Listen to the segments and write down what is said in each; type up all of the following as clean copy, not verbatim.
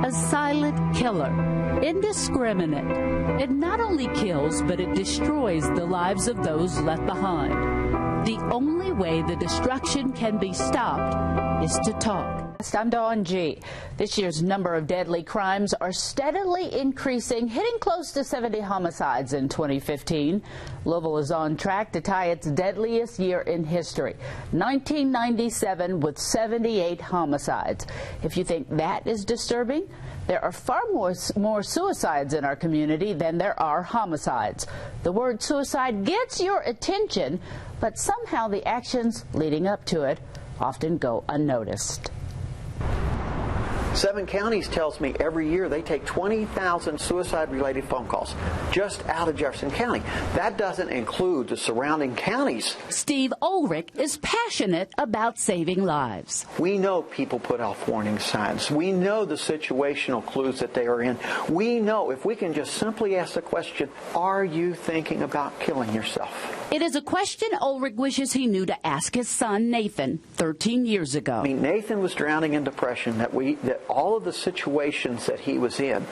A silent killer, indiscriminate. It not only kills, but it destroys the lives of those left behind. The only way the destruction can be stopped is to talk. I'm Dawn G. This year's number of deadly crimes are steadily increasing, hitting close to 70 homicides in 2015. Louisville is on track to tie its deadliest year in history, 1997, with 78 homicides. If you think that is disturbing, there are far more suicides in our community than there are homicides. The word suicide gets your attention, but somehow the actions leading up to it often go unnoticed. 7 counties tells me every year they take 20,000 suicide-related phone calls just out of Jefferson County. That doesn't include the surrounding counties. Steve Ulrich is passionate about saving lives. We know people put off warning signs. We know the situational clues that they are in. We know if we can just simply ask the question, are you thinking about killing yourself? It is a question Ulrich wishes he knew to ask his son Nathan 13 years ago. I mean, Nathan was drowning in depression, that all of the situations that he was in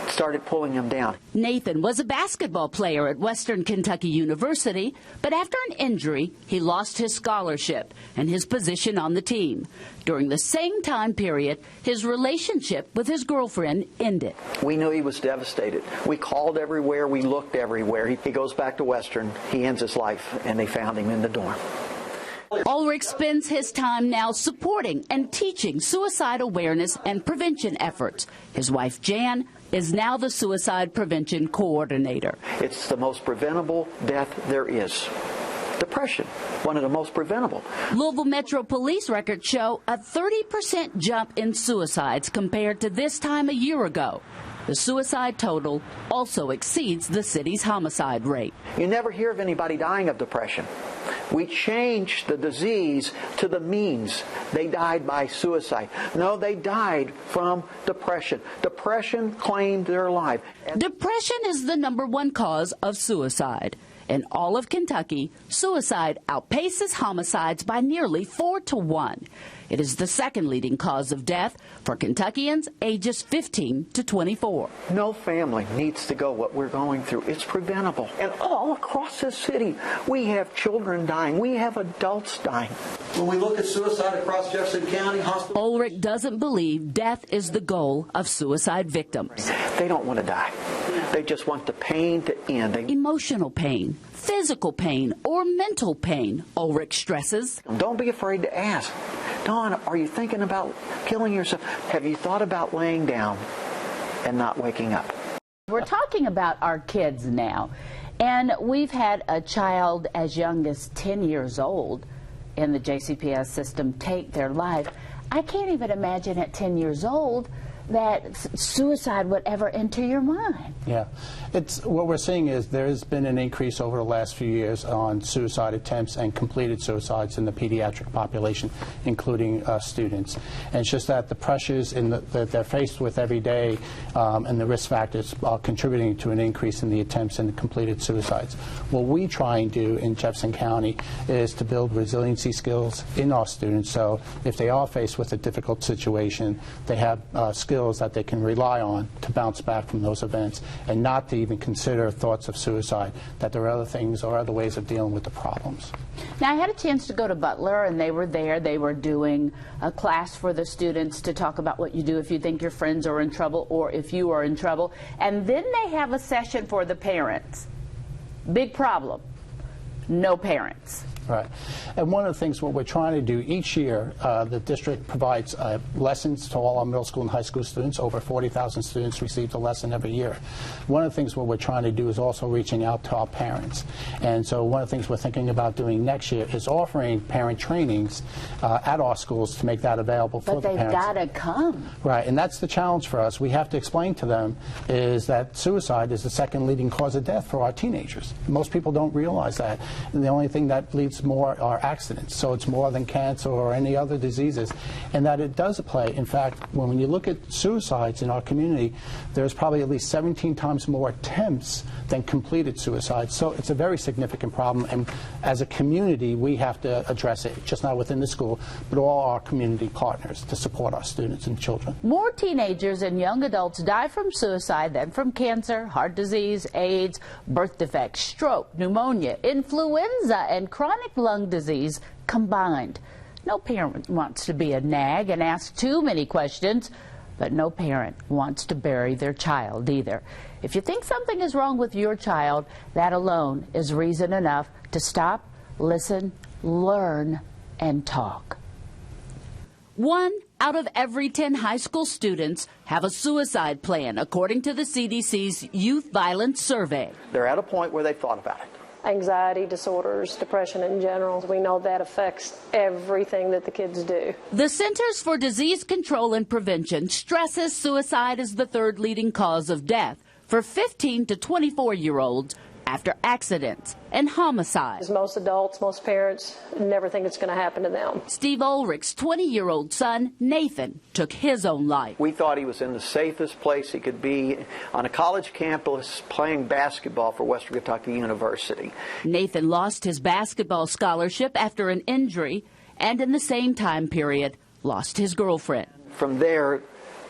started pulling him down. Nathan was a basketball player at Western Kentucky University, but after an injury, he lost his scholarship and his position on the team. During the same time period, his relationship with his girlfriend ended. We knew he was devastated. We called everywhere, we looked everywhere. He goes back to Western, he ends his life, and they found him in the dorm. Ulrich spends his time now supporting and teaching suicide awareness and prevention efforts. His wife, Jan, is now the suicide prevention coordinator. It's the most preventable death there is. Depression, one of the most preventable. Louisville Metro Police records show a 30% jump in suicides compared to this time a year ago. The suicide total also exceeds the city's homicide rate. You never hear of anybody dying of depression. We changed the disease to the means. They died by suicide. No, they died from depression. Depression claimed their life. Depression is the #1 cause of suicide. In all of Kentucky, suicide outpaces homicides by nearly 4 to 1. It is the second leading cause of death for Kentuckians ages 15 to 24. No family needs to go what we're going through. It's preventable. And all across this city, we have children dying. We have adults dying. When we look at suicide across Jefferson County hospital, Ulrich doesn't believe death is the goal of suicide victims. They don't want to die. They just want the pain to end. Emotional pain, physical pain, or mental pain, Ulrich stresses. Don't be afraid to ask. Dawn, are you thinking about killing yourself? Have you thought about laying down and not waking up? We're talking about our kids now, and we've had a child as young as 10 years old in the JCPS system take their life. I can't even imagine at 10 years old that suicide would ever enter your mind. Yeah, what we're seeing is there's been an increase over the last few years on suicide attempts and completed suicides in the pediatric population, including students. And it's just that the pressures that they're faced with every day and the risk factors are contributing to an increase in the attempts and the completed suicides. What we try and do in Jefferson County is to build resiliency skills in our students, so if they are faced with a difficult situation, they have skills that they can rely on to bounce back from those events and not to even consider thoughts of suicide, that there are other things or other ways of dealing with the problems. Now, I had a chance to go to Butler, and they were there. They were doing a class for the students to talk about what you do if you think your friends are in trouble or if you are in trouble. And then they have a session for the parents. Big problem. No parents. Right. And one of the things what we're trying to do each year, the district provides lessons to all our middle school and high school students. Over 40,000 students receive a lesson every year. One of the things what we're trying to do is also reaching out to our parents. And so one of the things we're thinking about doing next year is offering parent trainings at our schools to make that available for the parents. But they've got to come. Right. And that's the challenge for us. We have to explain to them is that suicide is the second leading cause of death for our teenagers. Most people don't realize that. And the only thing that leads it's more are accidents. So it's more than cancer or any other diseases, and that it does play. In fact, when you look at suicides in our community, there's probably at least 17 times more attempts than completed suicides. So it's a very significant problem, and as a community, we have to address it, just not within the school, but all our community partners to support our students and children. More teenagers and young adults die from suicide than from cancer, heart disease, AIDS, birth defects, stroke, pneumonia, influenza, and chronic lung disease combined. No parent wants to be a nag and ask too many questions, but no parent wants to bury their child either. If you think something is wrong with your child, that alone is reason enough to stop, listen, learn, and talk. 1 out of every 10 high school students have a suicide plan, according to the CDC's Youth Violence Survey. They're at a point where they've thought about it. Anxiety disorders, depression in general, we know that affects everything that the kids do. The Centers for Disease Control and Prevention stresses suicide is the third leading cause of death for 15 to 24-year-olds after accidents and homicides. Most adults, most parents never think it's going to happen to them. Steve Ulrich's 20-year-old son, Nathan, took his own life. We thought he was in the safest place he could be, on a college campus playing basketball for Western Kentucky University. Nathan lost his basketball scholarship after an injury, and in the same time period, lost his girlfriend. From there,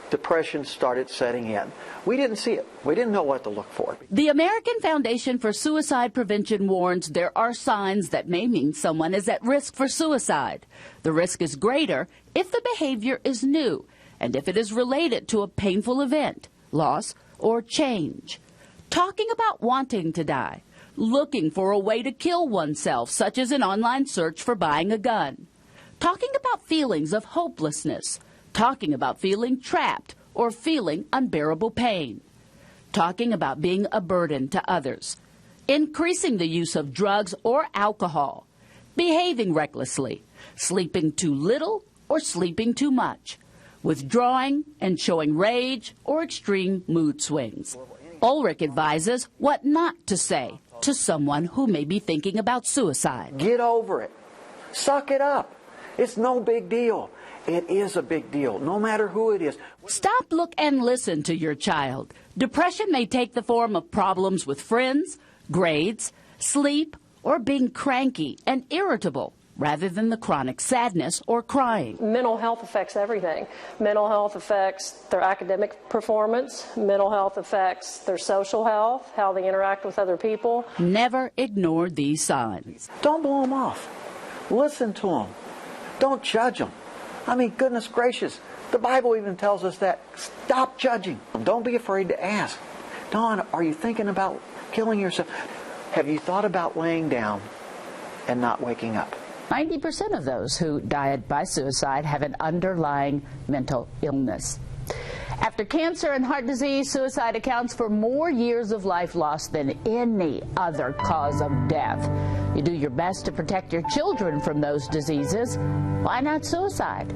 depression started setting in. We didn't see it. We didn't know what to look for. The American Foundation for Suicide Prevention warns there are signs that may mean someone is at risk for suicide. The risk is greater if the behavior is new and if it is related to a painful event, loss, or change. Talking about wanting to die, looking for a way to kill oneself, such as an online search for buying a gun. Talking about feelings of hopelessness. Talking about feeling trapped or feeling unbearable pain. Talking about being a burden to others. Increasing the use of drugs or alcohol. Behaving recklessly. Sleeping too little or sleeping too much. Withdrawing and showing rage or extreme mood swings. Ulrich advises what not to say to someone who may be thinking about suicide. Get over it. Suck it up. It's no big deal. It is a big deal, no matter who it is. Stop, look, and listen to your child. Depression may take the form of problems with friends, grades, sleep, or being cranky and irritable, rather than the chronic sadness or crying. Mental health affects everything. Mental health affects their academic performance. Mental health affects their social health, how they interact with other people. Never ignore these signs. Don't blow them off. Listen to them. Don't judge them. I mean, goodness gracious, the Bible even tells us that. Stop judging. Don't be afraid to ask. Dawn, are you thinking about killing yourself? Have you thought about laying down and not waking up? 90% of those who died by suicide have an underlying mental illness. After cancer and heart disease, suicide accounts for more years of life lost than any other cause of death. You do your best to protect your children from those diseases. Why not suicide?